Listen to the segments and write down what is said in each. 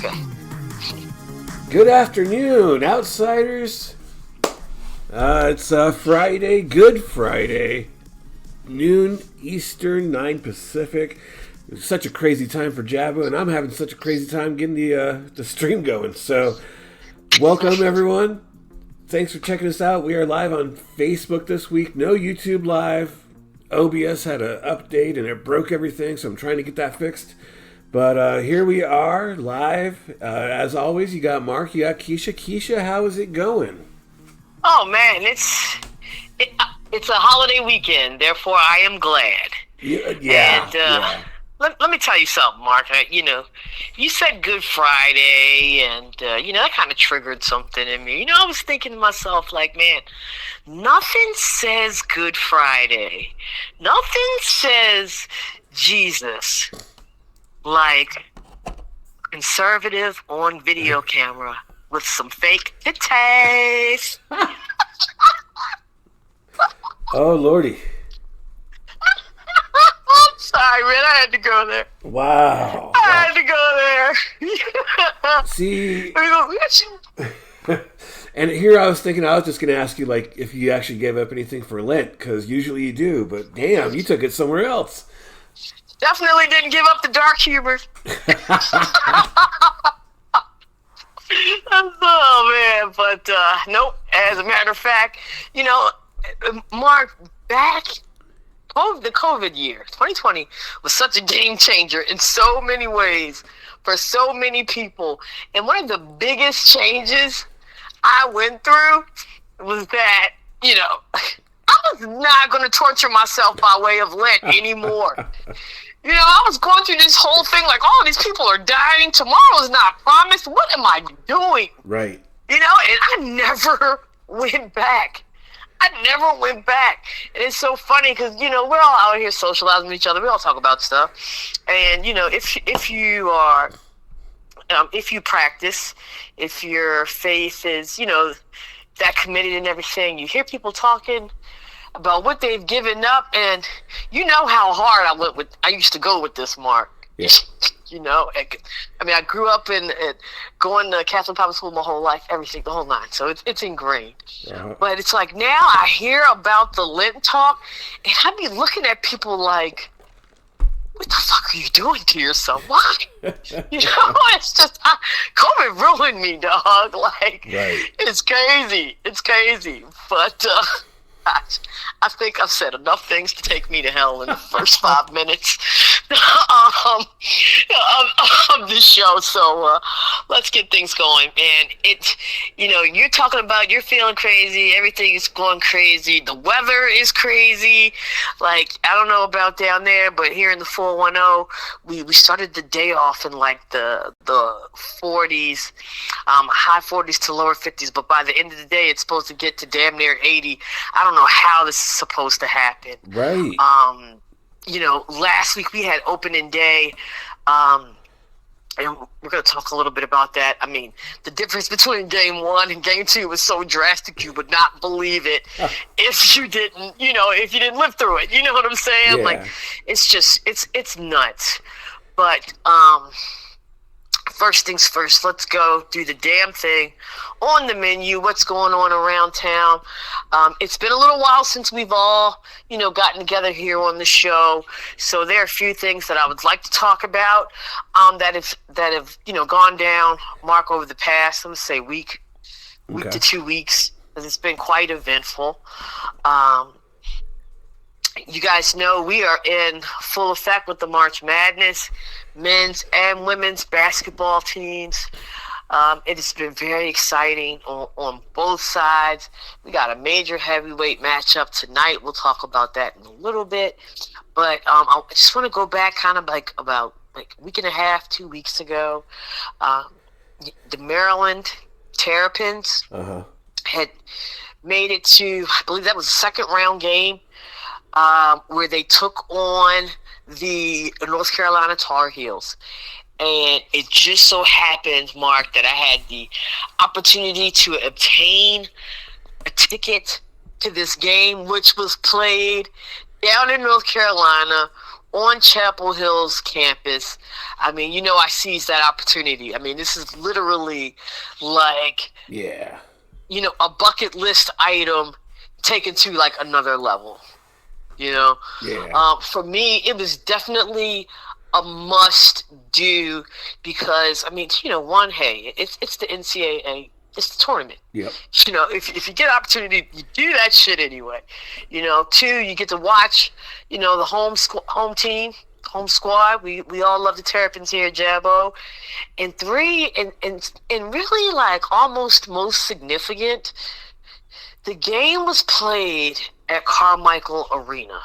Okay. Good afternoon, outsiders. It's Friday, Good Friday, noon Eastern, 9 Pacific. It's such a crazy time for JABO, and I'm having such a crazy time getting the stream going. So, welcome everyone. Thanks for checking us out. We are live on Facebook this week. No YouTube live. OBS had an update and it broke everything, so I'm trying to get that fixed. But here we are, live. As always, you got Mark, you got Keisha. Keisha, how is it going? Oh man, it's a holiday weekend. Therefore, I am glad. Yeah. Let me tell you something, Mark. You said Good Friday, and that kind of triggered something in me. I was thinking to myself, like, man, nothing says Good Friday, nothing says Jesus like conservative on video camera with some fake titties. Oh, Lordy. I'm sorry, man. I had to go there. Wow. I had to go there. See, and here I was thinking I was just going to ask you, like, if you actually gave up anything for Lent, because usually you do, but damn, you took it somewhere else. Definitely didn't give up the dark humor. Oh, man. But, nope. As a matter of fact, Mark, the COVID year, 2020, was such a game changer in so many ways for so many people. And one of the biggest changes I went through was that, I was not going to torture myself by way of Lent anymore. I was going through this whole thing like, oh, these people are dying. Tomorrow is not promised. What am I doing? Right. And I never went back. And it's so funny because, we're all out here socializing with each other. We all talk about stuff. And, if you are, if you practice, if your faith is, that committed and everything, you hear people talking about what they've given up, and how hard I used to go with this, Mark. Yeah. I grew up in going to Catholic public school my whole life, everything, the whole nine. So it's ingrained. Uh-huh. But it's like now I hear about the Lent talk, and I be looking at people like, what the fuck are you doing to yourself? Why? It's just, COVID ruined me, dog. Like, right. It's crazy. But, I think I've said enough things to take me to hell in the first 5 minutes of the show. So let's get things going. And you're talking about you're feeling crazy. Everything is going crazy. The weather is crazy. Like, I don't know about down there, but here in the 410, we started the day off in like the 40s, high 40s to lower 50s. But by the end of the day, it's supposed to get to damn near 80. I don't know how this is supposed to happen. Right. Last week we had opening day, and we're going to talk a little bit about that. I mean, the difference between game one and game two was so drastic you would not believe it if you didn't live through it. You know what I'm saying? Yeah. Like, it's just, it's nuts. But, first things first, let's go do the damn thing on the menu. What's going on around town? It's been a little while since we've all, gotten together here on the show. So there are a few things that I would like to talk about that have gone down, Mark, over the past, I'm going to say week to 2 weeks, because it's been quite eventful. You guys know we are in full effect with the March Madness, men's and women's basketball teams. It has been very exciting on both sides. We got a major heavyweight matchup tonight. We'll talk about that in a little bit. But I just want to go back kind of like about a week and a half, 2 weeks ago. The Maryland Terrapins had made it to, I believe that was a second round game, where they took on the North Carolina Tar Heels. And it just so happened, Mark, that I had the opportunity to obtain a ticket to this game, which was played down in North Carolina on Chapel Hill's campus. I mean, I seized that opportunity. I mean, this is literally like, Yeah. A bucket list item taken to like another level. Yeah. For me, it was definitely a must do because, I mean, one, hey, it's the NCAA. It's the tournament. Yep. If you get an opportunity, you do that shit anyway. Two, you get to watch, the home team, home squad. We all love the Terrapins here at JABO. And three, and really like almost most significant, the game was played at Carmichael Arena.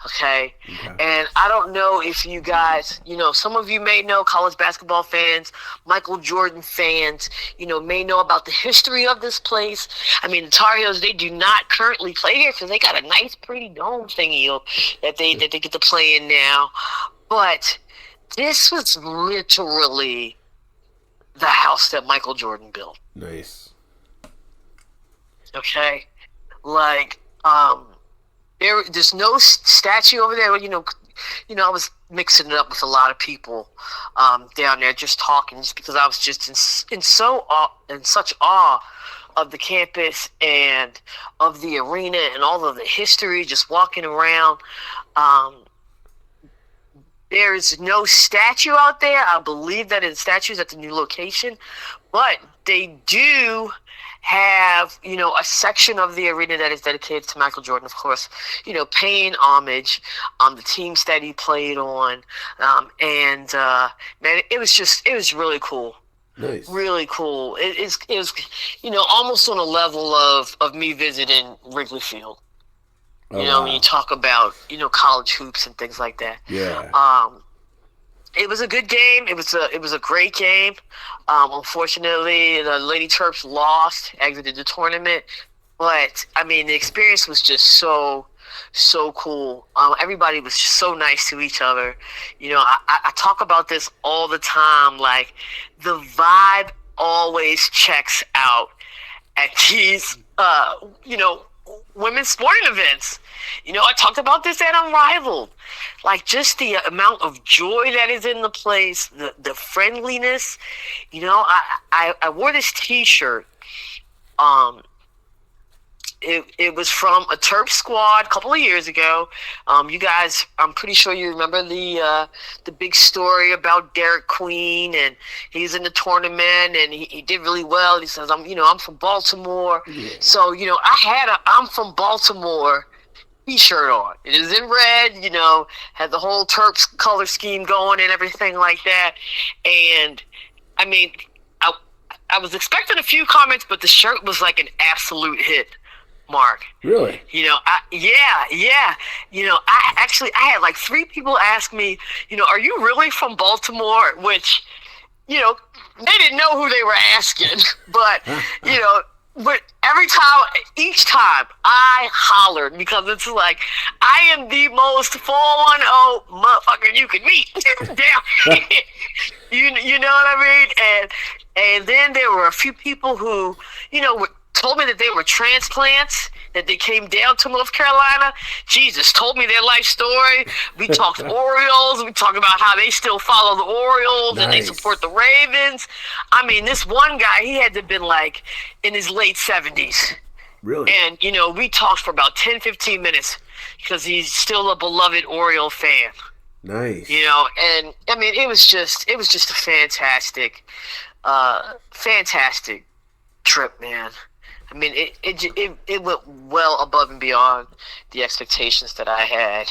Okay. And I don't know if you guys, some of you may know, college basketball fans, Michael Jordan fans, may know about the history of this place. I mean, the Tar Heels, they do not currently play here because they got a nice, pretty dome thingy that they get to play in now. But this was literally the house that Michael Jordan built. Nice. Okay. Like, there's no statue over there. I was mixing it up with a lot of people down there, just talking, just because I was just in such awe of the campus and of the arena and all of the history. Just walking around, there's no statue out there. I believe that is statues at the new location, but they do have, a section of the arena that is dedicated to Michael Jordan, of course, paying homage on the teams that he played on. Man, it was really cool. Nice. Really cool. It was, almost on a level of me visiting Wrigley Field. When you talk about, college hoops and things like that. Yeah. It was a good game. It was a great game. Unfortunately, the Lady Terps lost, exited the tournament. But I mean, the experience was just so cool. Everybody was just so nice to each other. I talk about this all the time. Like, the vibe always checks out at these, women's sporting events. I talked about this at Unrivaled. Like, just the amount of joy that is in the place, the friendliness. I wore this T-shirt. It was from a Terp squad a couple of years ago. You guys, I'm pretty sure you remember the big story about Derek Queen, and he's in the tournament and he did really well. He says, I'm from Baltimore. Yeah. So, I had a I'm from Baltimore T-shirt on. It is in red, had the whole Terps color scheme going and everything like that. And I mean, I was expecting a few comments, but the shirt was like an absolute hit. Mark. Really? Yeah. I had like 3 people ask me, are you really from Baltimore? Which, they didn't know who they were asking. But, but each time I hollered, because it's like, I am the most 410 motherfucker you could meet. Damn. you know what I mean? And then there were a few people who, told me that they were transplants, that they came down to North Carolina. Jesus, told me their life story. We talked Orioles. We talked about how they still follow the Orioles. Nice. And they support the Ravens. I mean, this one guy, he had to have been like in his late 70s. Really? And, we talked for about 10, 15 minutes because he's still a beloved Oriole fan. Nice. And I mean, it was just a fantastic trip, man. I mean, it went well above and beyond the expectations that I had.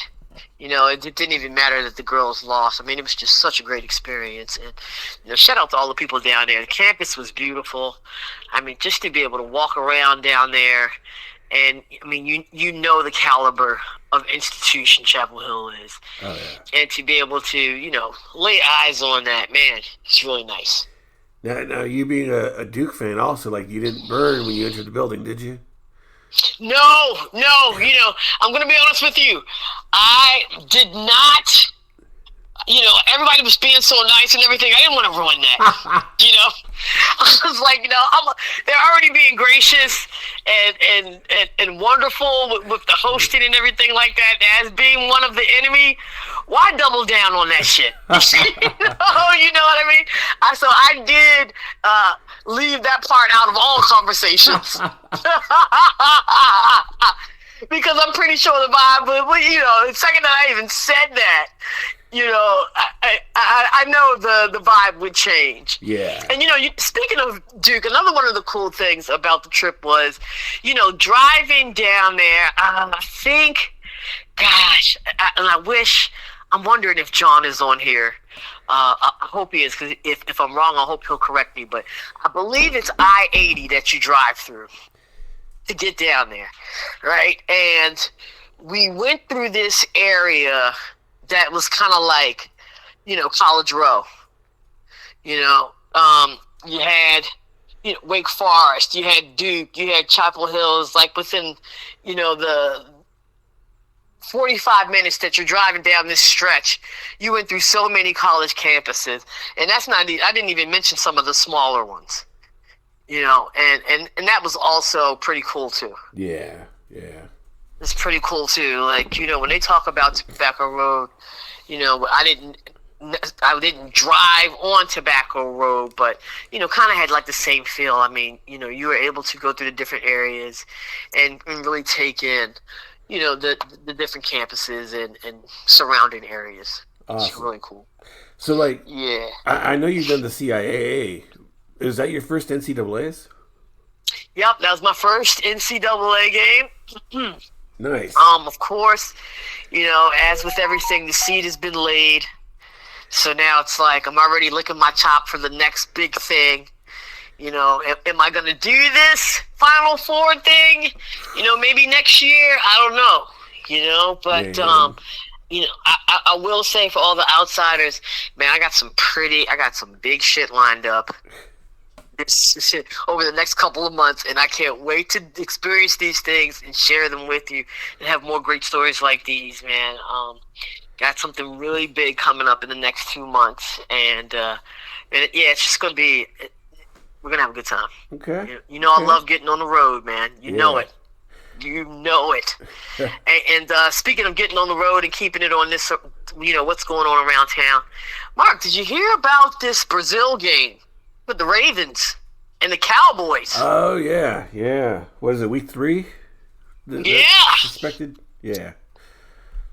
It didn't even matter that the girls lost. I mean, it was just such a great experience. And, shout out to all the people down there. The campus was beautiful. I mean, just to be able to walk around down there, and, I mean, you know the caliber of institution Chapel Hill is. Oh, yeah. And to be able to, lay eyes on that, man, it's really nice. Now, you being a Duke fan also, like, you didn't burn when you entered the building, did you? No, I'm going to be honest with you. I did not. everybody was being so nice and everything. I didn't want to ruin that. I was like, they're already being gracious and wonderful with the hosting and everything like that. As being one of the enemy, why double down on that shit? You know what I mean? So I did leave that part out of all conversations. Because I'm pretty sure the vibe, but the second that I even said that, I know the vibe would change. Yeah. And speaking of Duke, another one of the cool things about the trip was, driving down there. I think, gosh, I'm wondering if John is on here. I hope he is, because if I'm wrong, I hope he'll correct me. But I believe it's I-80 that you drive through to get down there, right? And we went through this area that was kind of like, College Row. You had, Wake Forest, you had Duke, you had Chapel Hills, like within, the 45 minutes that you're driving down this stretch, you went through so many college campuses. And I didn't even mention some of the smaller ones. And that was also pretty cool too. Yeah. It's pretty cool too. Like, when they talk about Tobacco Road, I didn't drive on Tobacco Road, but, kind of had like the same feel. I mean, you were able to go through the different areas and really take in, the different campuses and surrounding areas. Awesome. It's really cool. So, like, yeah. I know you've done the CIAA. Is that your first NCAAs? Yep, that was my first NCAA game. Nice. Of course, as with everything, the seed has been laid. So now it's like I'm already licking my chop for the next big thing. Am I going to do this Final Four thing? Maybe next year. I don't know. But I will say for all the outsiders, man, I got some big shit lined up over the next couple of months, and I can't wait to experience these things and share them with you and have more great stories like these, man. Got something really big coming up in the next 2 months, and it's just gonna be. We're gonna have a good time. Okay. I love getting on the road, man. You know it. And speaking of getting on the road and keeping it on this, what's going on around town. Mark, did you hear about this Brazil game with the Ravens and the Cowboys? Oh, yeah. What is it, week 3? Suspected? Yeah.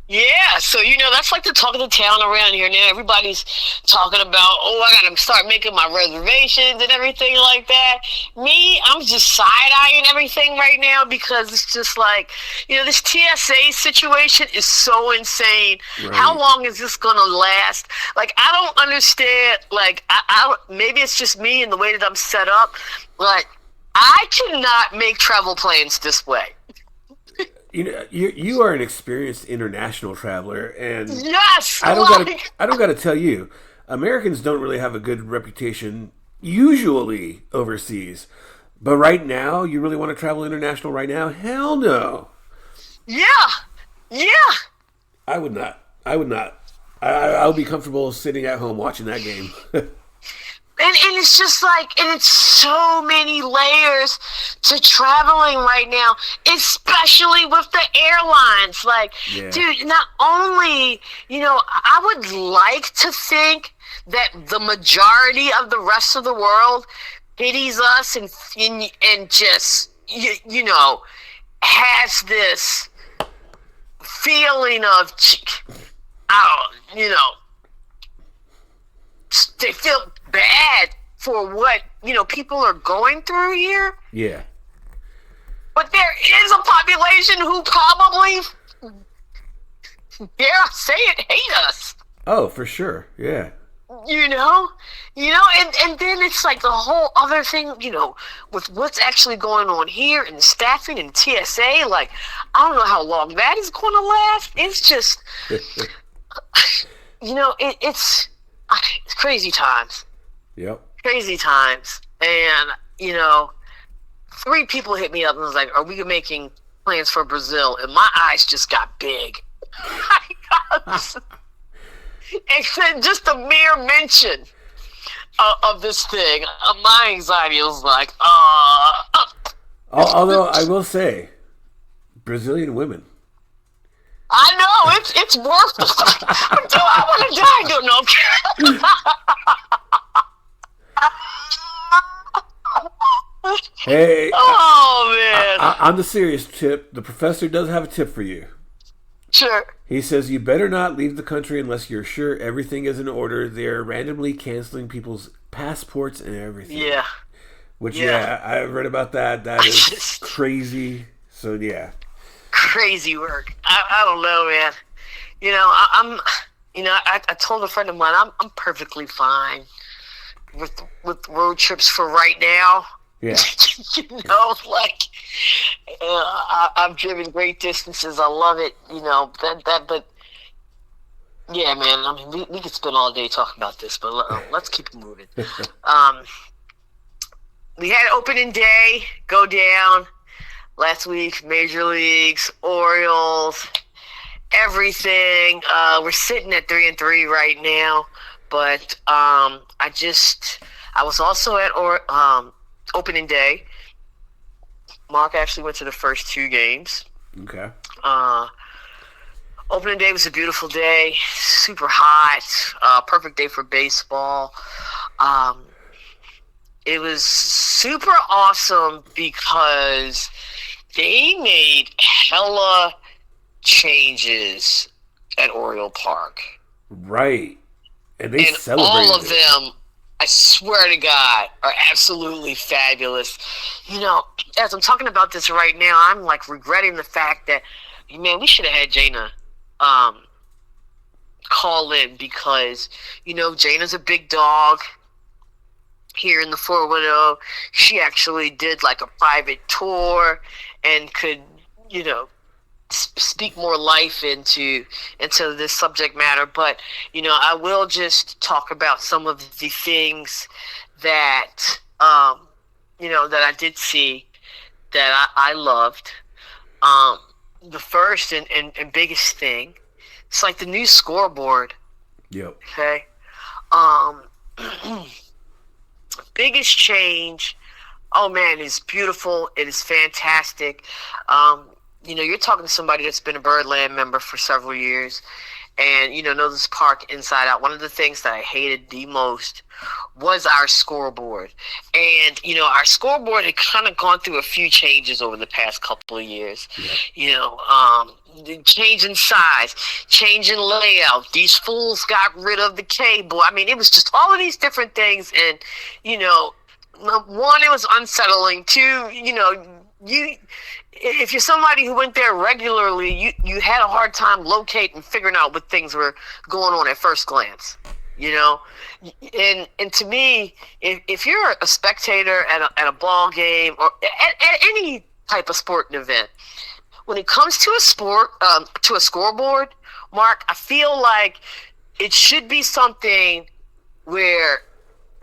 Yeah, so that's like the talk of the town around here now. Everybody's talking about, I gotta start making my reservations and everything like that. Me, I'm just side-eyeing everything right now because it's just like, this TSA situation is so insane. Right. How long is this gonna last? Like, I don't understand. Like, I maybe it's just me and the way that I'm set up. Like, I cannot make travel plans this way. You are an experienced international traveler, and yes, I don't got to tell you, Americans don't really have a good reputation usually overseas. But right now, you really want to travel international right now? Hell no. Yeah. I would not. I would be comfortable sitting at home watching that game. And it's just like, and it's so many layers to traveling right now, especially with the airlines. Like, dude, not only, I would like to think that the majority of the rest of the world pities us and just, has this feeling of, they feel bad for what people are going through here. Yeah. But there is a population who probably, dare I say it, hate us. Oh, for sure. Yeah. And then it's like the whole other thing, with what's actually going on here and the staffing and TSA. Like, I don't know how long that is going to last. It's just, it's crazy times. Yep. Crazy times. And, 3 people hit me up and was like, are we making plans for Brazil? And my eyes just got big. Except just the mere mention of this thing, my anxiety was like, Although I will say, Brazilian women. I know it's worthless. Do I want to die? No, no. Hey, Oh man. on the serious tip, the professor does have a tip for you. Sure. He says you better not leave the country unless you're sure everything is in order. They're randomly canceling people's passports and everything. Yeah. Which, Yeah. I read about that. That is crazy. So, yeah. Crazy work. I don't know, man. You know, I told a friend of mine I'm perfectly fine with road trips for right now. Yeah. You know, like I've driven great distances. I love it. You know but yeah, man. I mean, we could spend all day talking about this, but let's keep it moving. We had opening day go down last week. Major leagues, Orioles, everything. We're sitting at 3-3 right now, but I was also at opening day. Mark actually went to the first two games. Okay. Opening day was a beautiful day, super hot, perfect day for baseball. It was super awesome because they made hella changes at Oriole Park. Right. And they And celebrated all of them, I swear to God, are absolutely fabulous. You know, as I'm talking about this right now, I'm like regretting the fact that, man, we should have had Jaina call in because, you know, Jaina's a big dog here in the 410. She actually did like a private tour and could, you know, speak more life into this subject matter. But, you know, I will just talk about some of the things that you know, that I did see that I loved. The first and biggest thing, it's like the new scoreboard. Yep. Okay. Biggest change, oh man, it's beautiful. It is fantastic. You know, you're talking to somebody that's been a Birdland member for several years and, you know this park inside out. One of the things that I hated the most was our scoreboard. And, you know, our scoreboard had kind of gone through a few changes over the past couple of years. Yeah. You know, the change in size, change in layout. These fools got rid of the cable. I mean, it was just all of these different things. And, you know, one, it was unsettling. Two, you know, if you're somebody who went there regularly, you had a hard time locating and figuring out what things were going on at first glance, you know. And to me, if you're a spectator at a ball game or at any type of sporting event, when it comes to a scoreboard, Mark, I feel like it should be something where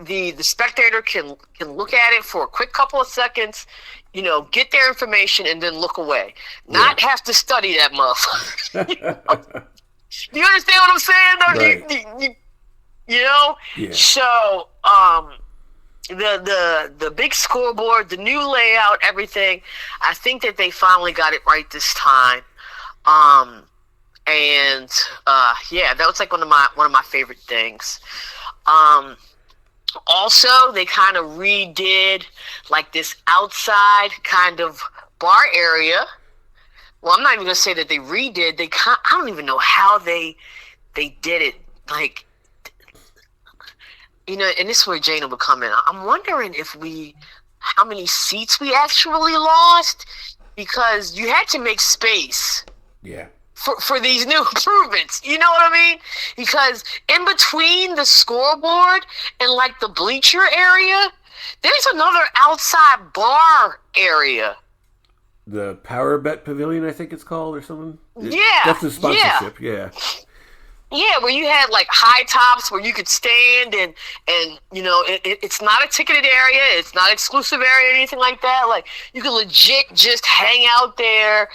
the spectator can look at it for a quick couple of seconds, you know, get their information and then look away. Not have to study that motherfucker. Do you understand what I'm saying? Right. You know? Yeah. So the big scoreboard, the new layout, everything, I think that they finally got it right this time. And yeah, that was like one of my favorite things. Also, they kind of redid like this outside kind of bar area. Well, I'm not even gonna say that they redid. I don't even know how they did it. Like, you know, and this is where Jaina would come in. I'm wondering how many seats we actually lost because you had to make space. Yeah. For these new improvements, you know what I mean? Because in between the scoreboard and like the bleacher area, there's another outside bar area. The Power Bet Pavilion, I think it's called, or something. Yeah, that's the sponsorship. Yeah. Yeah, where you had like high tops where you could stand and it's not a ticketed area, it's not exclusive area or anything like that. Like you could legit just hang out there,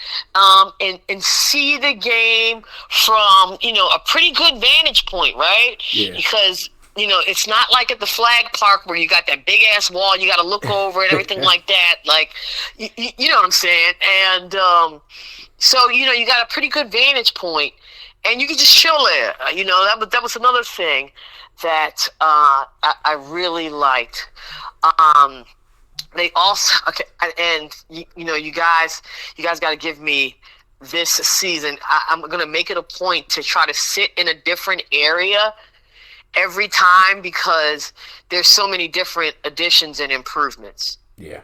and see the game from a pretty good vantage point, right? Yeah. Because it's not like at the flag park where you got that big ass wall you got to look over and everything like that. Like you know what I'm saying? And so you got a pretty good vantage point, and you can just chill there. That was another thing that I really liked. They also and you guys got to give me this season. I'm gonna make it a point to try to sit in a different area every time because there's so many different additions and improvements. Yeah.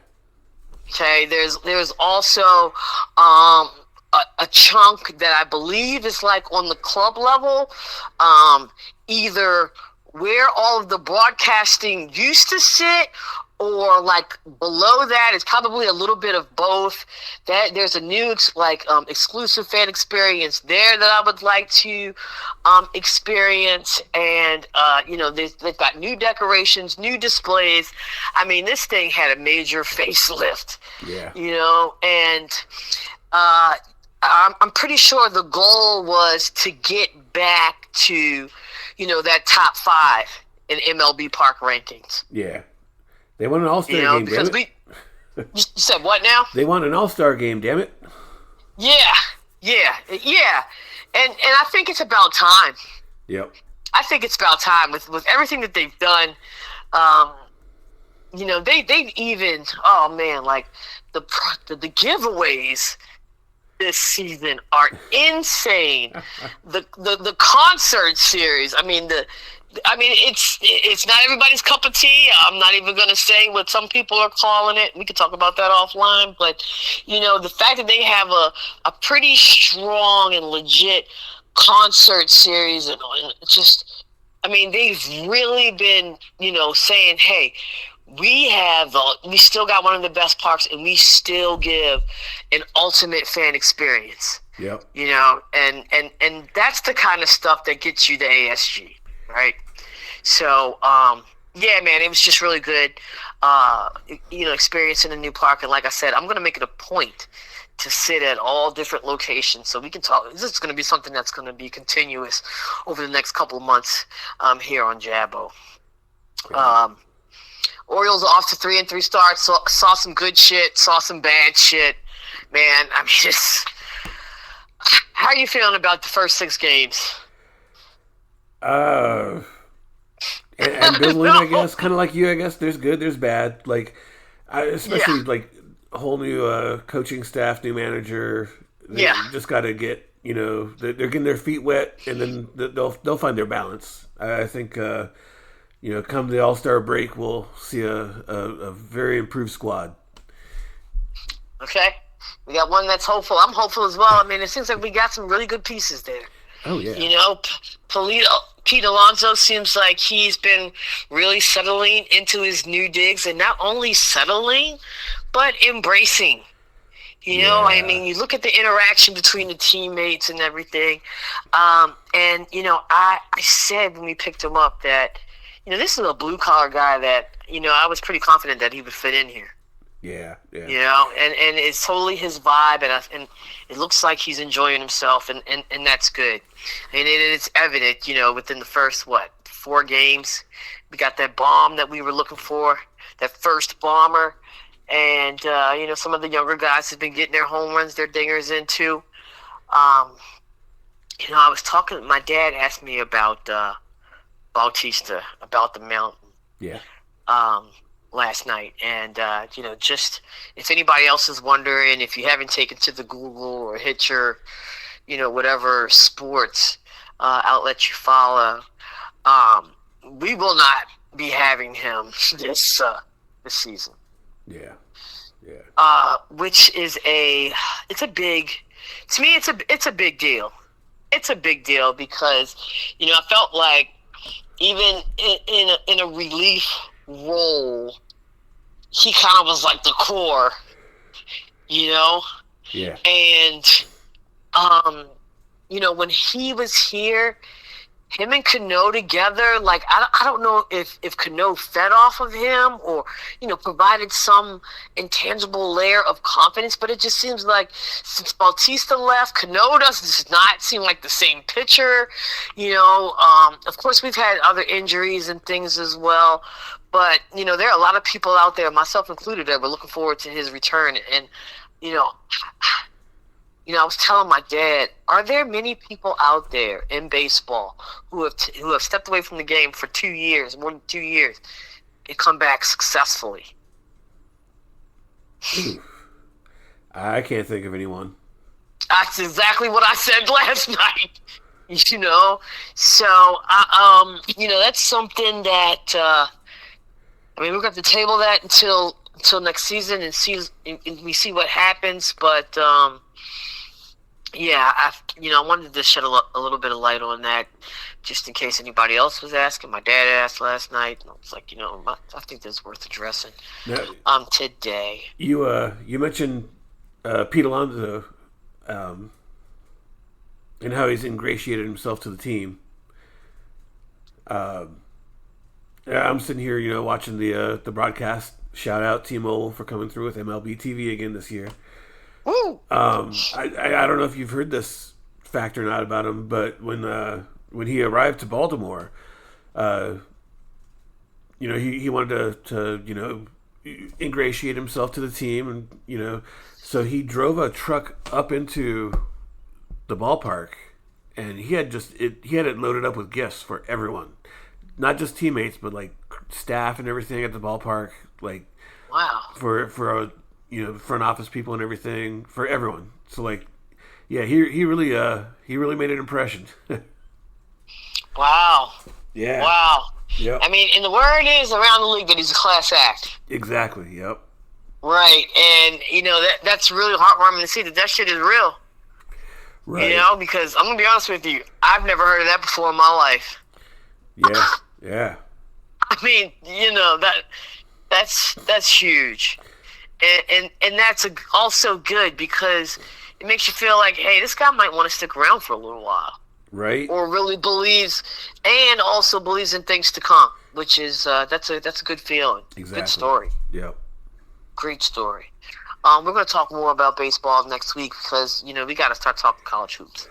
Okay, there's also a chunk that I believe is like on the club level, either where all of the broadcasting used to sit or like below that. It's probably a little bit of both. That there's a new exclusive fan experience there that I would like to experience, and they've got new decorations, new displays. I mean, this thing had a major facelift. Yeah. And I'm pretty sure the goal was to get back to that top 5 in MLB park rankings. Yeah. They won an All-Star game, because damn it. You said what now? They won an All-Star game, damn it. Yeah. And I think it's about time. Yep. I think it's about time with everything that they've done. They've even like the giveaways this season are insane. The concert series. I mean it's not everybody's cup of tea. I'm not even going to say what some people are calling it. We could talk about that offline. But, the fact that they have a pretty strong and legit concert series, and just, they've really been, saying, hey, we still got one of the best parks, and we still give an ultimate fan experience. Yep. And that's the kind of stuff that gets you the ASG. Right. So, yeah, man, it was just really good, experiencing a new park. And like I said, I'm going to make it a point to sit at all different locations so we can talk. This is going to be something that's going to be continuous over the next couple of months here on JABO. Orioles off to 3-3 starts. Saw some good shit, saw some bad shit. Man, how are you feeling about the first 6 games? Ambivalent, I guess. Kind of like you, I guess. There's good, there's bad. Like, especially like a whole new coaching staff, new manager. They just got to get, they're getting their feet wet, and then they'll find their balance. I think, come the All-Star break, we'll see a very improved squad. Okay, we got one that's hopeful. I'm hopeful as well. It seems like we got some really good pieces there. Oh yeah. Pete Alonso seems like he's been really settling into his new digs, and not only settling, but embracing. You look at the interaction between the teammates and everything. I said when we picked him up that, this is a blue collar guy that, I was pretty confident that he would fit in here. Yeah. And it's totally his vibe, and it looks like he's enjoying himself, and that's good. And it's evident, within the first 4 games, we got that bomb that we were looking for, that first bomber, and some of the younger guys have been getting their home runs, their dingers in too. I was talking. My dad asked me about Bautista, about the mountain. Yeah. Last night, and just if anybody else is wondering, if you haven't taken to the Google or hit your whatever sports outlet you follow, we will not be having him this season. Yeah. Which is it's a big deal. It's a big deal because I felt like even in a relief role, he kind of was like the core, Yeah. And when he was here, him and Cano together, like I don't know if Cano fed off of him or provided some intangible layer of confidence, but it just seems like since Bautista left, Cano does not seem like the same pitcher. Of course we've had other injuries and things as well, but there are a lot of people out there, myself included, that were looking forward to his return, and you know. I was telling my dad, are there many people out there in baseball who have stepped away from the game for 2 years, more than 2 years, and come back successfully? I can't think of anyone. That's exactly what I said last night. So that's something that we're going to table that until next season and we see what happens, but. Yeah, I wanted to shed a little bit of light on that, just in case anybody else was asking. My dad asked last night, and I was like, I think that's worth addressing. Now, today. You mentioned Pete Alonso, and how he's ingratiated himself to the team. I'm sitting here, watching the broadcast. Shout out T-Mobile for coming through with MLB TV again this year. I don't know if you've heard this fact or not about him, but when he arrived to Baltimore, he wanted to ingratiate himself to the team, and so he drove a truck up into the ballpark, and he had it loaded up with gifts for everyone, not just teammates, but like staff and everything at the ballpark, like wow, for front office people and everything, for everyone. So he really made an impression. Wow. Yeah. Wow. Yep. I mean, and the word is around the league that he's a class act. Exactly. Yep. Right, and that's really heartwarming to see that shit is real. Right. Because I'm gonna be honest with you, I've never heard of that before in my life. Yeah. Yeah. I mean, that's huge. And that's also good because it makes you feel like, hey, this guy might want to stick around for a little while. Right. Or really believes in things to come, which is that's a good feeling. Exactly. Good story. Yep. Great story. We're going to talk more about baseball next week because we got to start talking college hoops.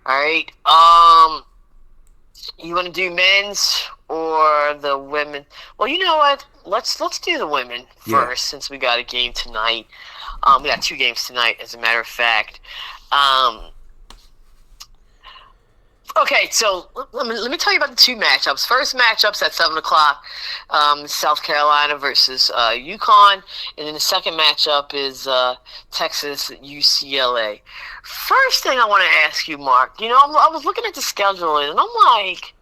All right. You want to do men's or the women? Well, you know what? Let's do the women first, since we got a game tonight. We got 2 games tonight, as a matter of fact. Okay, so let me tell you about the 2 matchups. First matchup's at 7 o'clock, South Carolina versus UConn. And then the second matchup is Texas UCLA. First thing I want to ask you, Mark, I was looking at the schedule, and I'm like,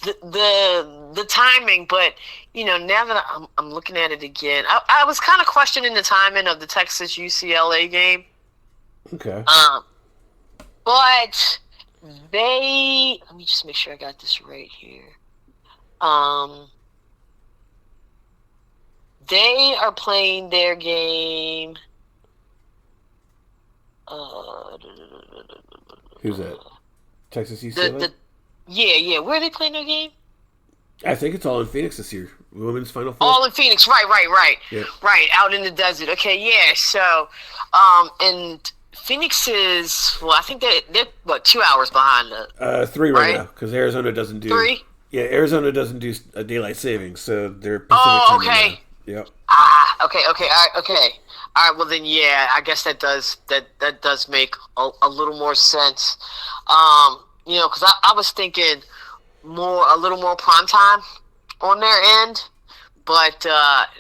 the timing, but now that I'm looking at it again, I was kind of questioning the timing of the Texas UCLA game. Okay. But let me just make sure I got this right here. They are playing their game. Who's that? Texas UCLA? Yeah. Where are they playing their game? I think it's all in Phoenix this year. Women's Final Four. All in Phoenix, right. Yeah. Right, out in the desert. Okay, yeah. So, and Phoenix is, I think they're 2 hours behind us. 3 right now, because Arizona doesn't do 3. Yeah, Arizona doesn't do a daylight savings, so they're Pacific Oh, time okay. right now. Yep. Okay. All right. Well, then, yeah. I guess that does make a little more sense. Because I was thinking a little more prime time on their end, but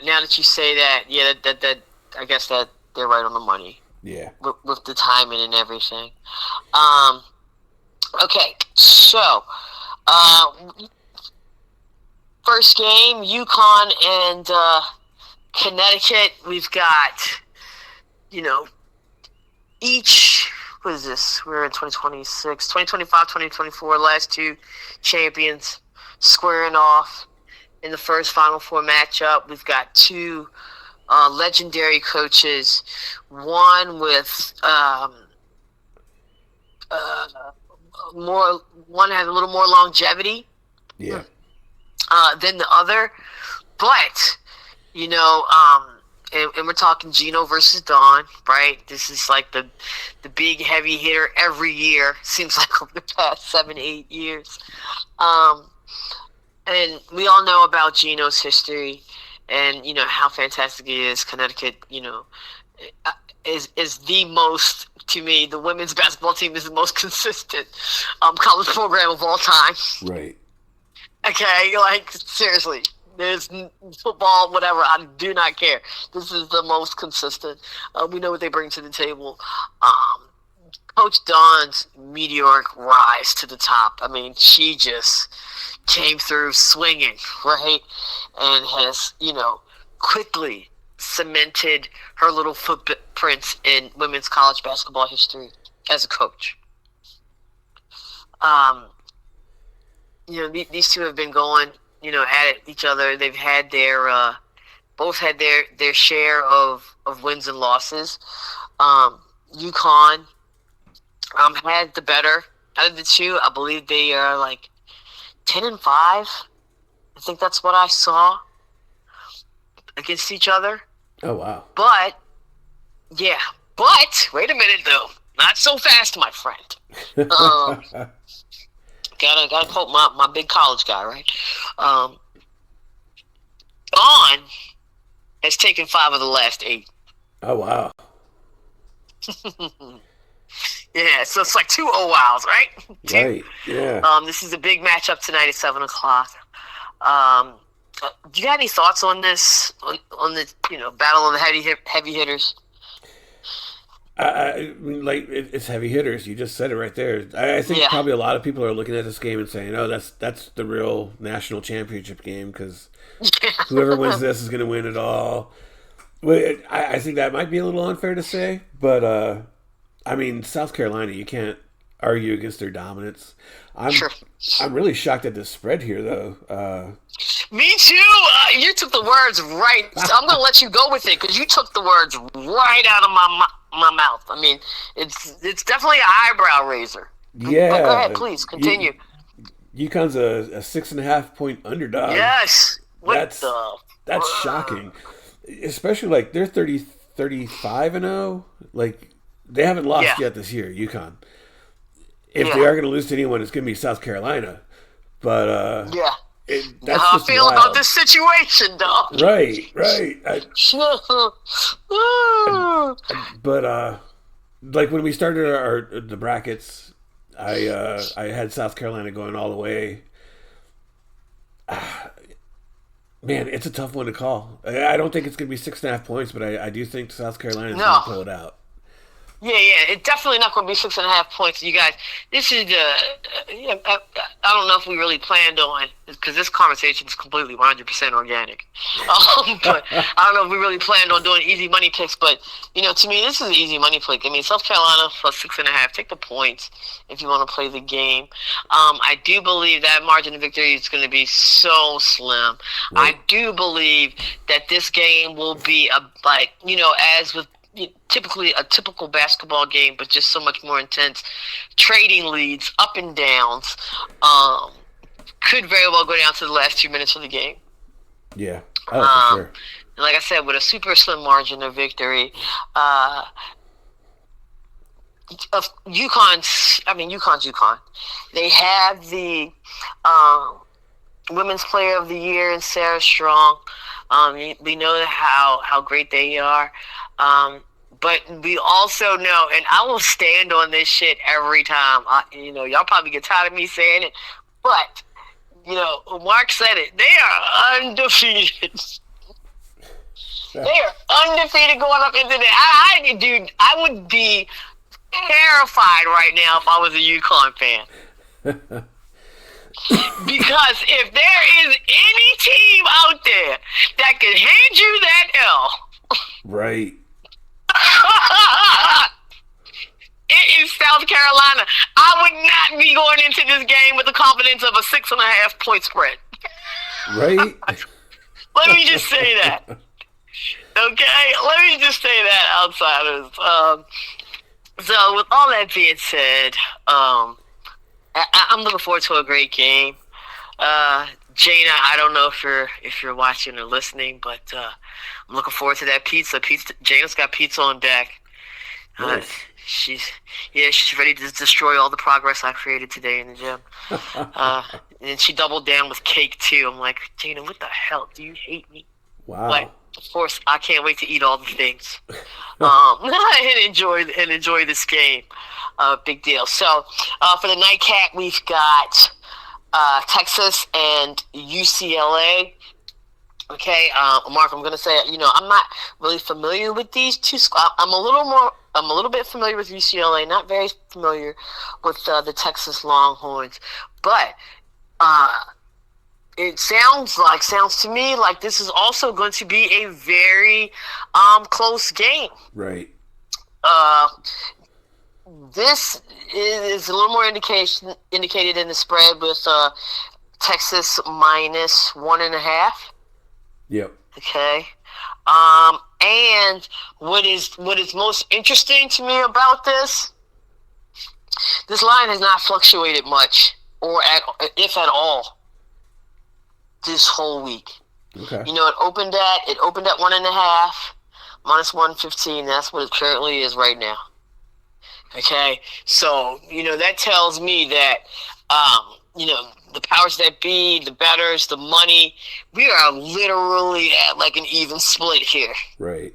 now that you say that, yeah, that I guess that they're right on the money. Yeah. With the timing and everything. Okay. So, first game, UConn and Connecticut. We've got, each, what is this? We're in 2026, 2025, 2024, last 2 champions squaring off in the first Final Four matchup. We've got 2 legendary coaches, one with one has a little more longevity Yeah. than the other. But, and we're talking Gino versus Dawn, right? This is like the big heavy hitter every year. Seems like over the past 7-8 years. And we all know about Gino's history, and how fantastic it is. Connecticut, is the most, to me, the women's basketball team is the most consistent college program of all time. Right. Okay, like seriously, there's football, whatever. I do not care. This is the most consistent. We know what they bring to the table. Coach Dawn's meteoric rise to the top. I mean, she just came through swinging, right, and has quickly cemented her little footprints in women's college basketball history as a coach. These two have been going, at each other. They've had both had their share of wins and losses. UConn had the better out of the two. I believe they are like 10-5. I think that's what I saw against each other. Oh, wow. But wait a minute though. Not so fast, my friend. Gotta quote my big college guy, right? Dawn has taken 5 of the last 8. Oh, wow. Yeah, so it's like 2 wows, right? Right, yeah. This is a big matchup tonight at 7 o'clock. Do you have any thoughts on this, on the battle of the heavy hitters? I mean, like, it's heavy hitters. You just said it right there. I think probably a lot of people are looking at this game and saying, "Oh, that's the real national championship game," because whoever wins this is going to win it all. But I think that might be a little unfair to say, but I mean, South Carolina, you can't argue against their dominance. I'm really shocked at this spread here, though. Me too. You took the words right. I'm going to let you go with it because you took the words right out of my mouth. I mean, it's definitely an eyebrow raiser. Yeah. But go ahead, please continue. UConn's a 6.5 point underdog. Yes. That's shocking. Especially like they're 35-0. Like they haven't lost yet this year, UConn. If they are going to lose to anyone, it's going to be South Carolina. But that's how I just feel wild. about this situation, dog. Right. But like when we started the brackets, I had South Carolina going all the way. Man, it's a tough one to call. I don't think it's going to be 6.5 points, but I do think South Carolina's going to pull it out. Yeah, it's definitely not going to be 6.5 points. You guys, this is I don't know if we really planned on, because this conversation is completely 100% organic. But I don't know if we really planned on doing easy money picks. But to me, this is an easy money pick. I mean, South Carolina plus 6.5. Take the points if you want to play the game. I do believe that margin of victory is going to be so slim. Right. I do believe that this game will be as with typically a typical basketball game, but just so much more intense. Trading leads, up and downs, could very well go down to the last 2 minutes of the game. Yeah, for sure. And like I said, with a super slim margin of victory, UConn's UConn. They have the Women's Player of the Year in Sarah Strong. We know how great they are. But we also know, and I will stand on this shit every time. Y'all probably get tired of me saying it, but Mark said it. They are undefeated. They are undefeated going up into the. I would be terrified right now if I was a UConn fan. Because if there is any team out there that can hand you that L, right. It is South Carolina. I would not be going into this game with the confidence of a 6.5 point spread. Right. Let me just say that. Okay? Let me just say that, outsiders. So with all that being said, I'm looking forward to a great game. Jana, I don't know if you're watching or listening, but I'm looking forward to that pizza. Jana's got pizza on deck. Uh, Nice. she's she's ready to destroy all the progress I created today in the gym. Uh, and she doubled down with cake too. I'm like, Jana, what the hell? Do you hate me? But Wow. of course, I can't wait to eat all the things and enjoy this game. Big deal. So for the nightcap, we've got Texas and UCLA. Okay, Mark, I'm gonna say, I'm not really familiar with these two. I'm a little bit familiar with UCLA, not very familiar with the Texas Longhorns, but uh, it sounds to me like this is also going to be a very close game. Right. Uh, this is a little more indicated in the spread with Texas minus 1.5. Yep. Okay. And what is most interesting to me about this line has not fluctuated much, if at all, this whole week. Okay. It opened at 1.5, minus 115. That's what it currently is right now. Okay, so that tells me that the powers that be, the bettors, the money, we are literally at like an even split here. Right.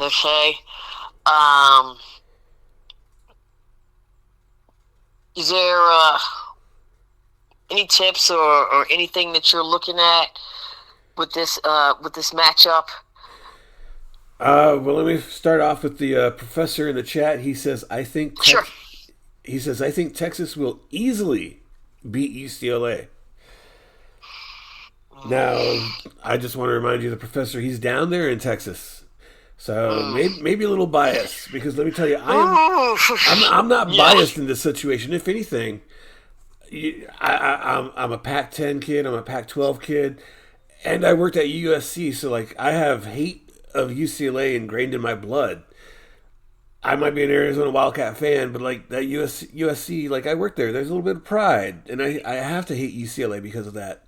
Okay, is there any tips or anything that you're looking at with this matchup? Well, let me start off with the professor in the chat. He says, Sure. I think Texas will easily beat UCLA. Now, I just want to remind you, the professor, he's down there in Texas. So maybe a little biased, because let me tell you, I'm not biased in this situation. If anything, I'm a Pac-10 kid, I'm a Pac-12 kid, and I worked at USC, so like I have hate of UCLA ingrained in my blood. I might be an Arizona Wildcat fan, but like that USC, like I worked there. There's a little bit of pride, and I have to hate UCLA because of that.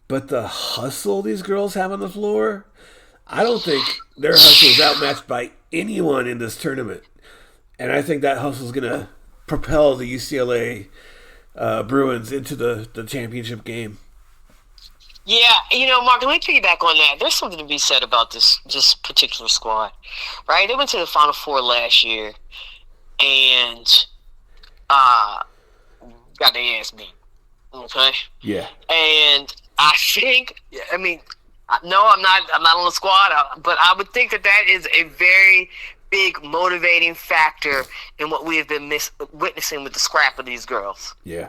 But the hustle these girls have on the floor, I don't think their hustle is outmatched by anyone in this tournament. And I think that hustle is going to propel the UCLA Bruins into the championship game. Yeah, Mark, let me piggyback on that. There's something to be said about this particular squad, right? They went to the Final Four last year and got their ass beat. Okay, Yeah. and I mean, no, I'm not on the squad, but I would think that is a very big motivating factor in what we have been witnessing with the scrap of these girls. Yeah.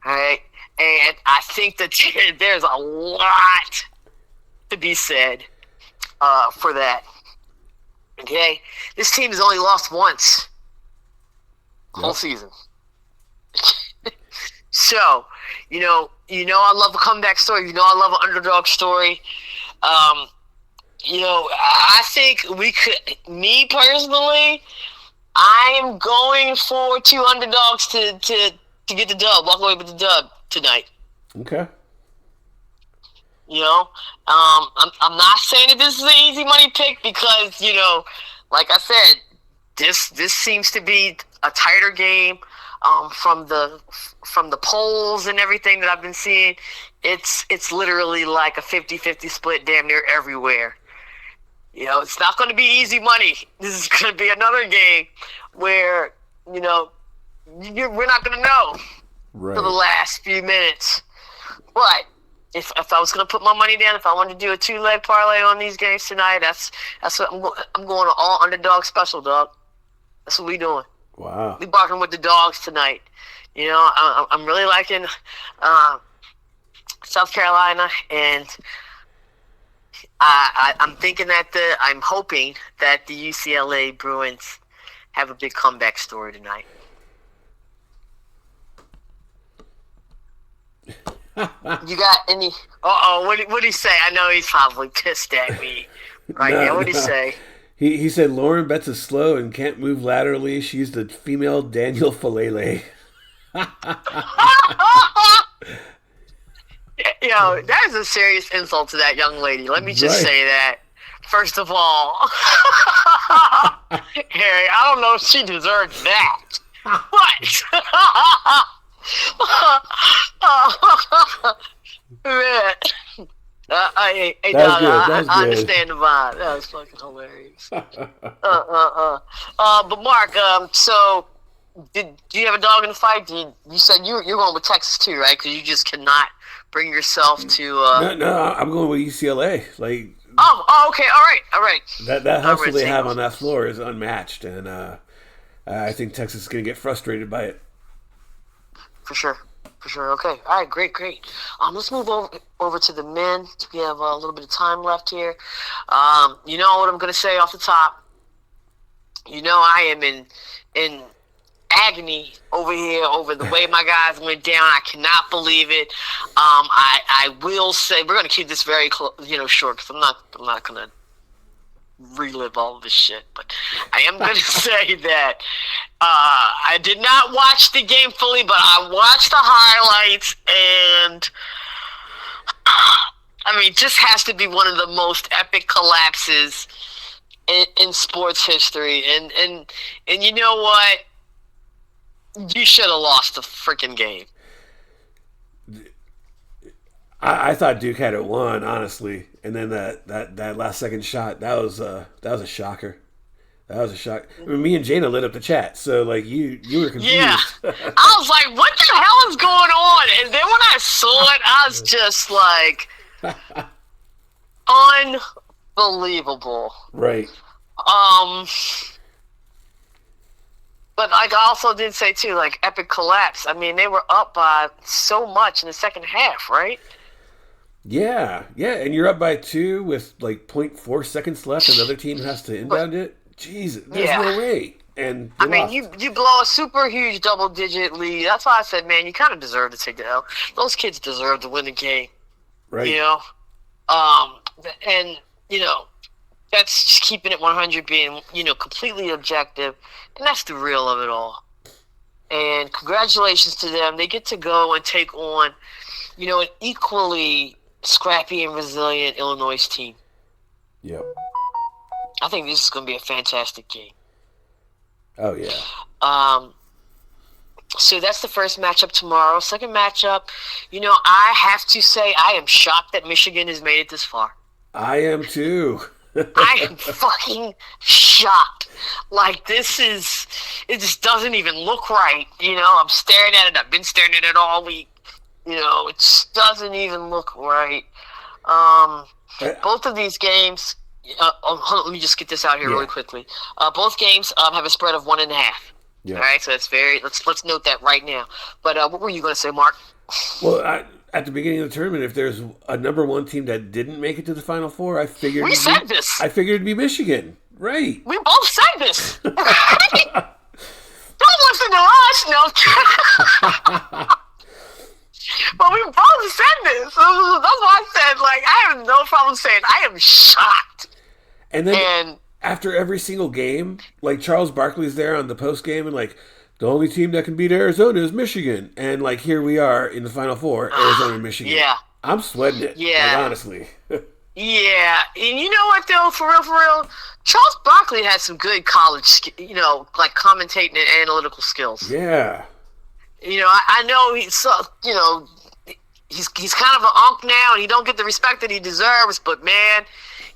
All right. And I think that there's a lot to be said for that. Okay? This team has only lost once whole season. So, I love a comeback story. I love an underdog story. I think me personally, I am going for two underdogs to get the dub, walk away with the dub tonight. Okay. I'm not saying that this is an easy money pick because, like I said, this seems to be a tighter game. From the polls and everything that I've been seeing, it's literally like a 50-50 split damn near everywhere. It's not going to be easy money. This is going to be another game where, we're not going to know for the last few minutes. But if I was going to put my money down, if I wanted to do a 2-leg parlay on these games tonight, that's what I'm going to all underdog special, dog. That's what we doing. Wow. We barking with the dogs tonight. I'm really liking South Carolina, and I'm hoping that the UCLA Bruins have a big comeback story tonight. You got any? What did he say? I know he's probably pissed at me right now. What did he say? He said Lauren Betts is slow and can't move laterally. She's the female Daniel Falele. That is a serious insult to that young lady. Let me just Right. say that. First of all, Harry, I don't know if she deserved that. But, man. I understand the vibe. That was fucking hilarious. But Mark, so do you have a dog in the fight? You said you're going with Texas too, right? Because you just cannot bring yourself to. No, I'm going with UCLA. Like. Oh, okay, all right. That hustle they have on that floor is unmatched, and I think Texas is going to get frustrated by it. For sure. Okay. All right. Great. Let's move over to the men. We have a little bit of time left here. You know what I'm going to say off the top. I am in agony over here over the way my guys went down. I cannot believe it. I will say we're going to keep this very short because I'm not going to relive all of this shit, but I am going to say that I did not watch the game fully, but I watched the highlights, and just has to be one of the most epic collapses in sports history. And you know what? You should have lost the freaking game. I thought Duke had it won, honestly, and then that last second shot that was a shocker. That was a shock. Me and Jana lit up the chat, so like you were confused. Yeah, I was like, "What the hell is going on?" And then when I saw it, I was just like, unbelievable. Right. But like I also did say too, like epic collapse. They were up by so much in the second half, right? Yeah, and you're up by 2 with like 0.4 seconds left. Another team has to inbound it. Jeez, there's no way. And you blow a super huge double-digit lead. That's why I said, man, you kind of deserve to take the L. Those kids deserve to win the game. Right. And that's just keeping it 100, being completely objective, and that's the real of it all. And congratulations to them. They get to go and take on, an equally scrappy and resilient Illinois team. Yep. I think this is going to be a fantastic game. Oh, yeah. So that's the first matchup tomorrow. Second matchup, I have to say I am shocked that Michigan has made it this far. I am too. I am fucking shocked. Like, it just doesn't even look right. I'm staring at it. I've been staring at it all week. It just doesn't even look right. Both of these games, hold on, let me just get this out here really quickly. Both games have a spread of 1.5. Yeah. All right, so that's let's note that right now. But what were you going to say, Mark? Well, at the beginning of the tournament, if there's a number 1 team that didn't make it to the Final Four, I figured this. I figured it'd be Michigan. Right. We both said this. Right? Don't listen to us. No. But we both said this. That's why I said, like, I have no problem saying I am shocked. And then after every single game, like, Charles Barkley's there on the post game and like, the only team that can beat Arizona is Michigan. And like, here we are in the Final Four, Arizona and Michigan. Yeah. I'm sweating it. Yeah. Like, honestly. Yeah. And you know what, though, for real, Charles Barkley has some good college, like commentating and analytical skills. Yeah. I know he's kind of an unk now, and he don't get the respect that he deserves. But man,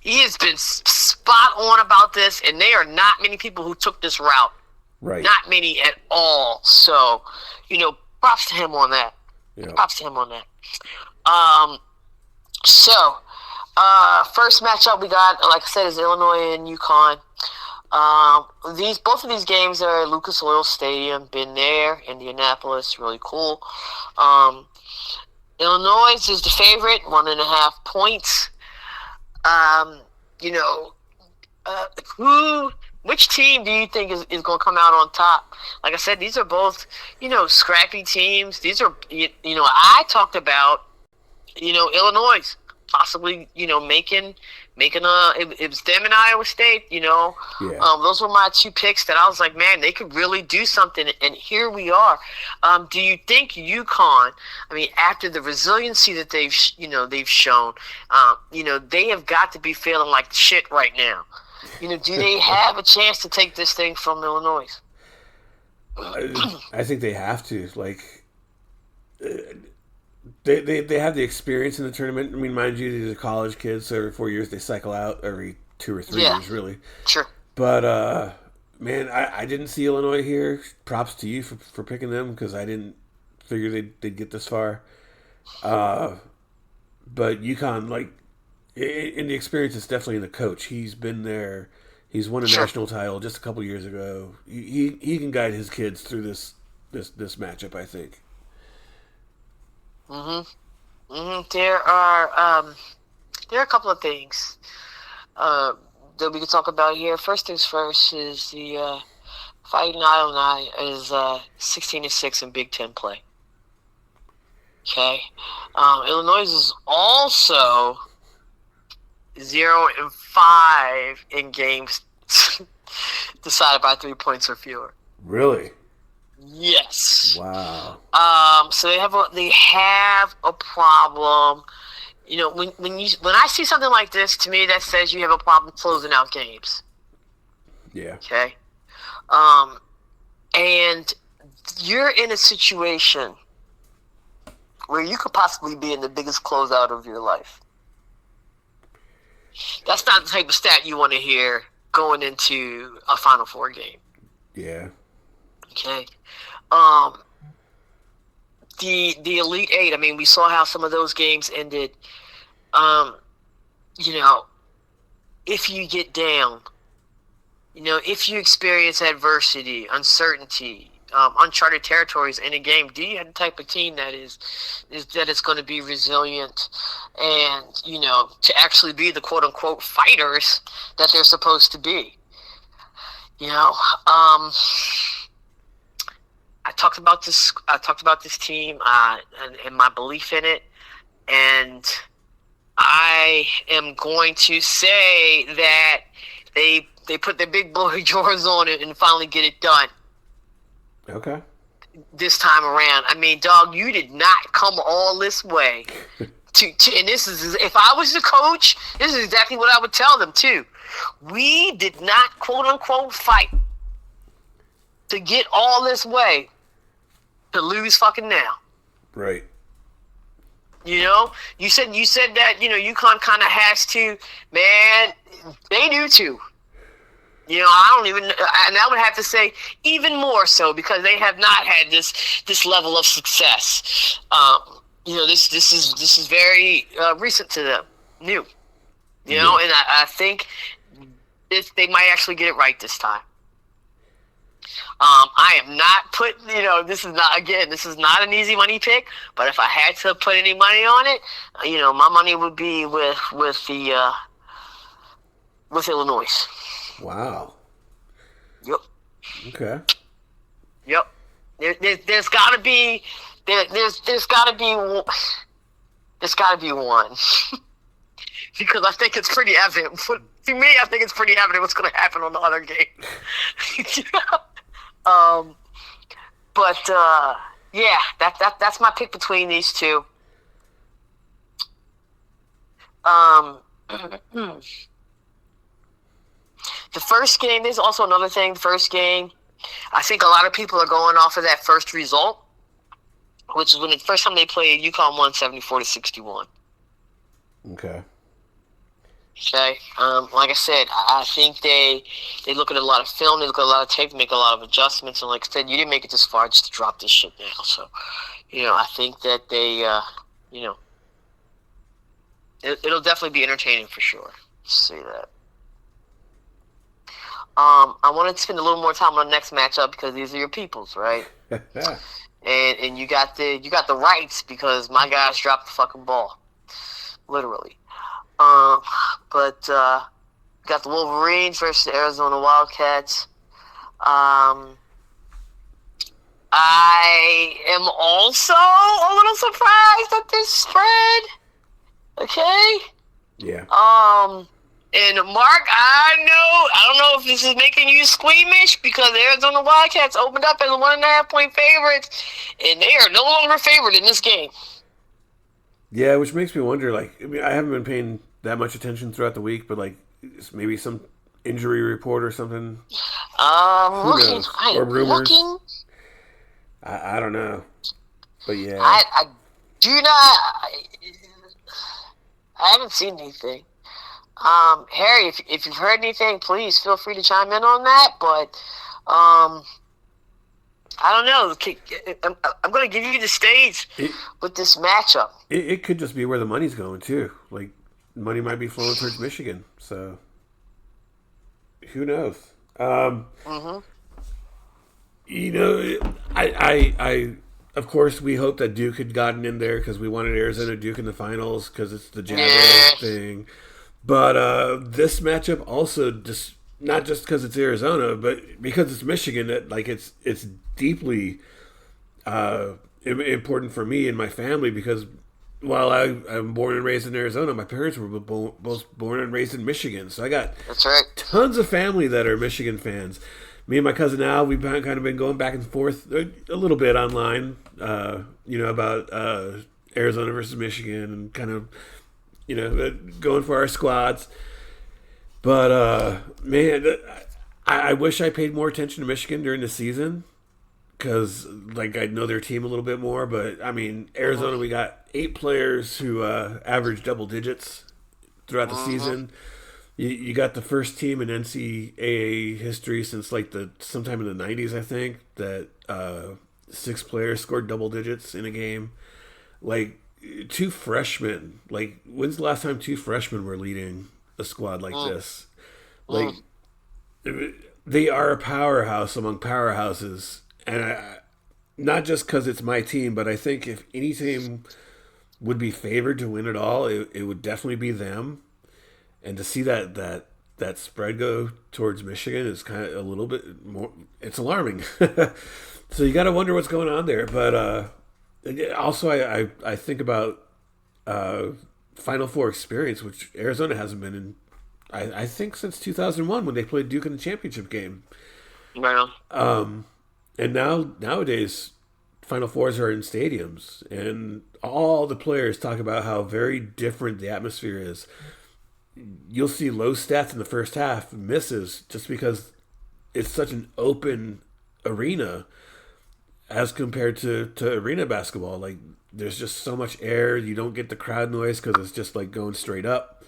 he has been spot on about this, and there are not many people who took this route. Right. Not many at all. So, props to him on that. Yeah. Props to him on that. First matchup we got, like I said, is Illinois and UConn. Both of these games are at Lucas Oil Stadium. Been there, Indianapolis, really cool. Illinois is the favorite, 1.5 points. Which team do you think is going to come out on top? Like I said, these are both, scrappy teams. These are, I talked about, Illinois. possibly, making it was them and Iowa State. Yeah. Those were my two picks that I was like, man, they could really do something, and here we are. Do you think UConn? I mean, after the resiliency that they've shown, they have got to be feeling like shit right now. Do they have a chance to take this thing from Illinois? I think they have to. Like, they have the experience in the tournament. I mean, mind you, these are college kids, so every 4 years they cycle out, every 2 or 3 years, really. Sure. But, man, I didn't see Illinois here. Props to you for picking them, because I didn't figure they'd get this far. But UConn, like, in the experience, it's definitely in the coach. He's been there. He's won a national title just a couple years ago. He can guide his kids through this matchup, I think. There are a couple of things that we can talk about here. First things first is the Fighting Illini is 16-6 in Big Ten play. Okay, Illinois is also 0-5 in games decided by 3 points or fewer. Really? Yes. Wow. So they have a problem. When I see something like this, to me that says you have a problem closing out games. Yeah. Okay. And you're in a situation where you could possibly be in the biggest closeout of your life. That's not the type of stat you want to hear going into a Final Four game. Yeah. Okay. The Elite Eight, I mean, we saw how some of those games ended. If you get down, if you experience adversity, uncertainty, uncharted territories in a game, do you have the type of team that is going to be resilient and, to actually be the quote unquote fighters that they're supposed to be? I talked about this team and my belief in it, and I am going to say that they put their big boy drawers on it and finally get it done. Okay. This time around, I mean, dog, you did not come all this way to and this is, if I was the coach, this is exactly what I would tell them too. We did not quote unquote fight to get all this way to lose fucking now. Right. You said that, UConn kind of has to, man, they do too. I don't even, and I would have to say even more so because they have not had this level of success. This is very recent to them, new. And I think they might actually get it right this time. I am not putting, this is not an easy money pick, but if I had to put any money on it, my money would be with Illinois. Wow. Yep. Okay. Yep. There's got to be one because I think it's pretty evident. To me, I think it's pretty evident what's going to happen on the other game. Yeah, that's my pick between these two. The first game, there's also another thing. The first game, I think a lot of people are going off of that first result, which is when the first time they played, UConn won 74-61. Okay. Okay. Like I said, I think they look at a lot of film, they look at a lot of tape, they make a lot of adjustments, and like I said, you didn't make it this far just to drop this shit now. So, I think that they, it'll definitely be entertaining for sure. Let's say that. I wanted to spend a little more time on the next matchup because these are your peoples, right? and you got the rights because my guys dropped the fucking ball, literally. But got the Wolverines versus the Arizona Wildcats. I am also a little surprised at this spread. Okay. Yeah. And Mark, I don't know if this is making you squeamish because the Arizona Wildcats opened up as a 1.5 point favorites, and they are no longer favored in this game. Yeah, which makes me wonder. Like, I mean, I haven't been paying that much attention throughout the week, but like, maybe some injury report or something. Who Looking, knows? I Or am rumors. looking. I don't know. But yeah. I do not. I haven't seen anything. Harry, if you've heard anything, please feel free to chime in on that. But I don't know. I'm going to give you the stage It, with this matchup. it could just be where the money's going too. Like, money might be flowing towards Michigan. So who knows? Mm-hmm. You know, of course, we hope that Duke had gotten in there because we wanted Arizona Duke in the finals because it's the JABO thing. But this matchup also just not just because it's Arizona, but because it's Michigan. That like it's deeply important for me and my family because while I'm born and raised in Arizona, my parents were both born and raised in Michigan. So I got That's right. tons of family that are Michigan fans. Me and my cousin Al, we've kind of been going back and forth a little bit online, about Arizona versus Michigan and kind of, going for our squads. But man, I wish I paid more attention to Michigan during the season because, like, I know their team a little bit more. But I mean, Arizona, we got 8 players who average double digits throughout the season. You got the first team in NCAA history since like sometime in the 90s, I think, that 6 players scored double digits in a game. Like 2 freshmen. Like, when's the last time 2 freshmen were leading a squad like this? Like, they are a powerhouse among powerhouses, and not just because it's my team, but I think if any team would be favored to win it all, it would definitely be them. And to see that spread go towards Michigan is kind of a little bit more. It's alarming. So you got to wonder what's going on there. But also, I think about Final Four experience, which Arizona hasn't been in. I think since 2001 when they played Duke in the championship game. Well, And nowadays, Final Fours are in stadiums, and all the players talk about how very different the atmosphere is. You'll see low stats in the first half, misses, just because it's such an open arena as compared to arena basketball. Like, there's just so much air. You don't get the crowd noise because it's just like going straight up,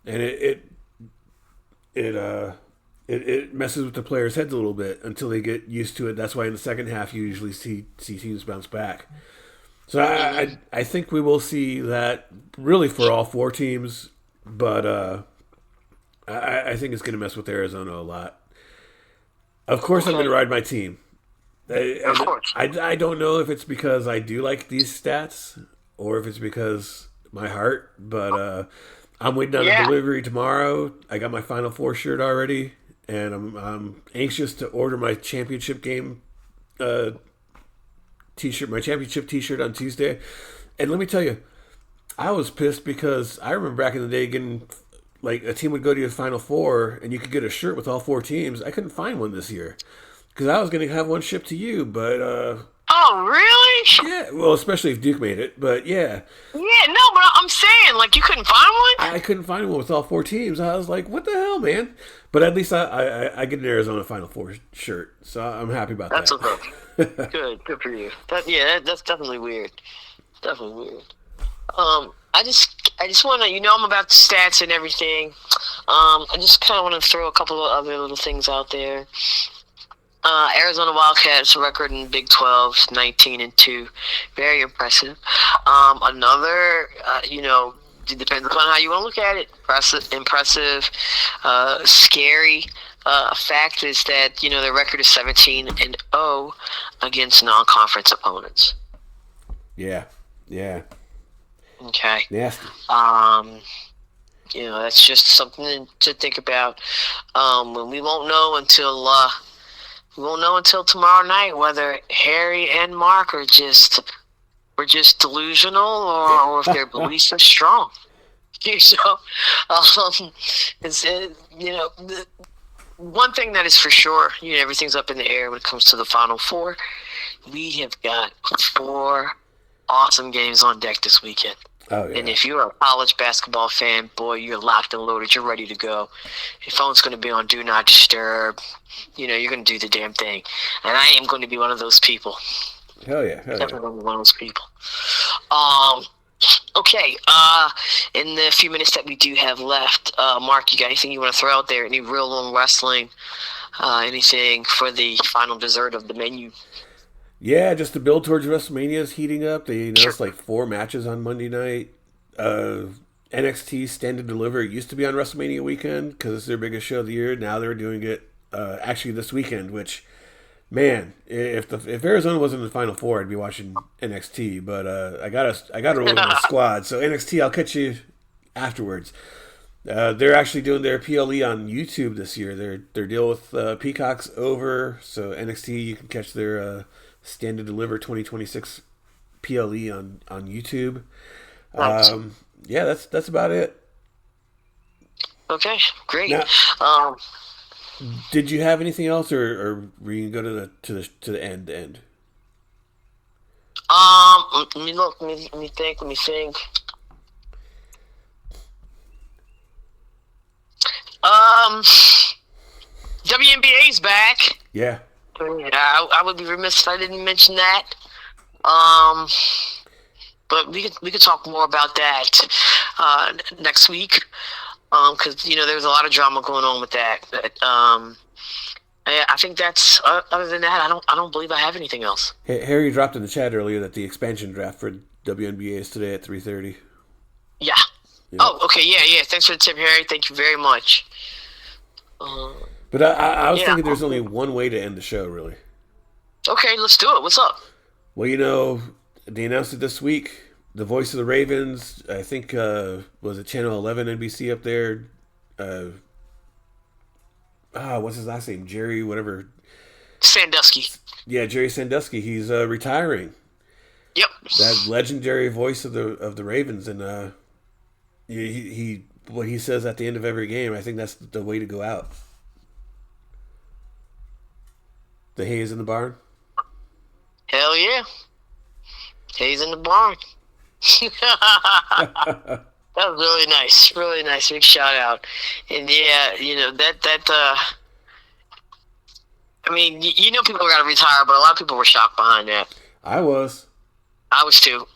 and it messes with the players' heads a little bit until they get used to it. That's why in the second half you usually see teams bounce back. So I think we will see that really for all 4 teams. But I think it's going to mess with Arizona a lot. Of course, I'm going to ride my team. of course. I don't know if it's because I do like these stats or if it's because my heart. But I'm waiting on a delivery tomorrow. I got my Final Four shirt already, and I'm anxious to order my championship game T-shirt, my championship T-shirt on Tuesday. And let me tell you, I was pissed because I remember back in the day getting, like, a team would go to the Final Four and you could get a shirt with all 4 teams. I couldn't find one this year because I was going to have one shipped to you, but Oh, really? yeah, well, especially if Duke made it, but yeah, Yeah, no, but I'm saying, like, you couldn't find one? I couldn't find one with all 4 teams. I was like, what the hell, man? But at least I get an Arizona Final Four shirt, so I'm happy about That's that. okay. Good for you. That's definitely weird. Definitely weird. I just want to, I'm about the stats and everything. I just kind of want to throw a couple of other little things out there. Arizona Wildcats record in Big 12, 19-2, very impressive. Another, it depends upon how you want to look at it. Impressive, scary. Fact is that their record is 17-0 against non-conference opponents. Yeah. Okay. Nasty. That's just something to think about. When we won't know until tomorrow night whether Harry and Mark were just delusional or if their beliefs are strong. So, it's, one thing that is for sure, everything's up in the air when it comes to the Final Four. We have got 4 awesome games on deck this weekend. Oh, yeah. And if you're a college basketball fan, boy, you're locked and loaded. You're ready to go. Your phone's going to be on Do Not Disturb. You're going to do the damn thing. And I am going to be one of those people. Hell yeah. Definitely going to be one of those people. Okay. In the few minutes that we do have left, Mark, you got anything you want to throw out there? Any real long wrestling? Anything for the final dessert of the menu? Yeah, just the build towards WrestleMania is heating up. They announced like 4 matches on Monday night. NXT Stand and Deliver used to be on WrestleMania weekend because it's their biggest show of the year. Now they're doing it actually this weekend, which, man, if Arizona wasn't in the Final Four, I'd be watching NXT. But I gotta roll with my squad. So NXT, I'll catch you afterwards. They're actually doing their PLE on YouTube this year. Their deal with Peacock's over, so NXT you can catch their Stand and Deliver 2026 PLE on YouTube. Nice. Yeah, that's about it. Okay, great. Now, did you have anything else, or were you gonna go to the end? Let me look. Let me think. WNBA's back. Yeah. I would be remiss if I didn't mention that. But we could talk more about that next week. Because there's a lot of drama going on with that. But I think that's other than that, I don't believe I have anything else. Harry dropped in the chat earlier that the expansion draft for WNBA is today at 3:30. Yeah. Oh, okay. Yeah. Thanks for the tip, Harry. Thank you very much. But I was thinking there's only one way to end the show, really. Okay, let's do it. What's up? Well, they announced it this week. The voice of the Ravens, I think, was it Channel 11 NBC up there? What's his last name? Jerry, whatever. Sandusky. Yeah, Jerry Sandusky. He's retiring. Yep. That legendary voice of the Ravens, and what he says at the end of every game, I think that's the way to go out. The hay is in the barn. Hell yeah. Hay's in the barn. That was really nice. Really nice. Big shout out. And yeah, I mean, people got to retire, but a lot of people were shocked behind that. I was too.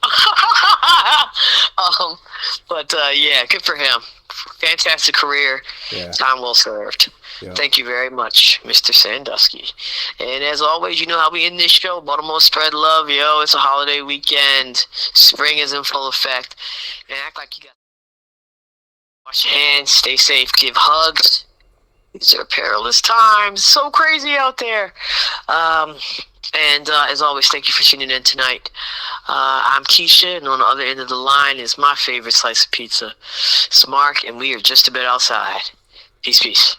But yeah, good for him. Fantastic career. Yeah. Time well served. Yeah. Thank you very much, Mr. Sandusky. And as always, you know how we end this show. Baltimore spread love, yo. It's a holiday weekend. Spring is in full effect. And act like you got wash your hands, stay safe, give hugs. These are perilous times. So crazy out there. And as always, thank you for tuning in tonight. I'm Keisha, and on the other end of the line is my favorite slice of pizza. It's Mark, and we are just a bit outside. Peace.